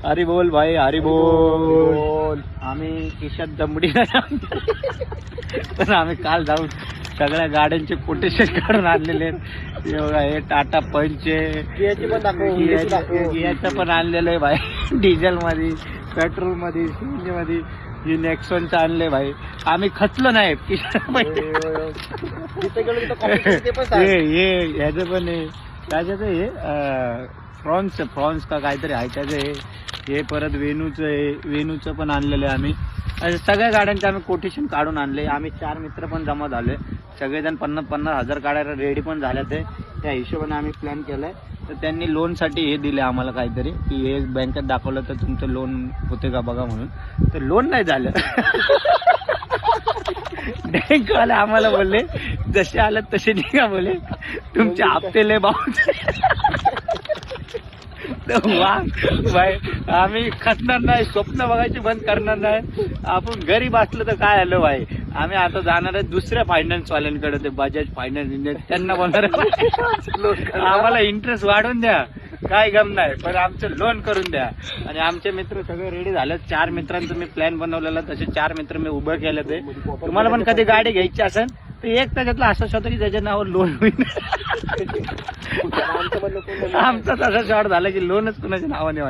हरी बोल भाई, हरी बोल. आम्ही खिशात दमडी पण आम्ही काल जाऊन सगळ्या गाड्यांचे कोटेशन काढून आणलेले आहेत. हे बघा, हे टाटा पंचचे, गियाचं पण आणलेलं आहे भाई, डिझेल मध्ये, पेट्रोल मध्ये, सीएनजी मध्ये. हे नेक्सॉनचं आणले भाई. आम्ही खचलो नाही ह्याचं पण आहे, त्याच्यात हे फ्रॉन्स का काहीतरी आहे त्याचं. हे परत वेणूचं आहे, वेणूचं पण आणलेलं आहे आम्ही. सगळ्या गाड्यांचे आम्ही कोटेशन काढून आणले. आम्ही 4 मित्र पण जमा झाले, सगळेजण 50-50 हजार काढायला रेडी पण झाले. ते त्या हिशोबाने आम्ही प्लॅन केलाय. तर त्यांनी लोनसाठी हे दिले आम्हाला काहीतरी, की हे बँकेत दाखवलं तर तुमचं लोन होते का बघा म्हणून. तर लोन नाही झालं. बँकवाले आम्हाला बोलले जसे आलं तसे निघा बोले, तुमचे हप्ते लय बाबा. वा भाई, आम्ही खचणार नाही, स्वप्न बघायची बंद करणार नाही. आपण गरीब असलं तर काय आलं भाई. आम्ही आता जाणार आहे दुसऱ्या फायनान्स वाल्यांकडे, ते बजाज फायनान्स इंडिया, त्यांना बोलणार आम्हाला इंटरेस्ट वाढवून द्या, काय गम नाही, पण आमचं लोन करून द्या. आणि आमचे मित्र सगळे रेडी झाले. 4 मित्रांचं मी प्लॅन बनवलेला, तसे 4 मित्र मी उभं केलं. ते तुम्हाला पण कधी गाडी घ्यायची असेल तर एक त्याच्यातला असं शॉट की त्याच्या नावावर लोन होईल. आमचा तसा शॉट झाला की लोनच कुणाच्या नावाने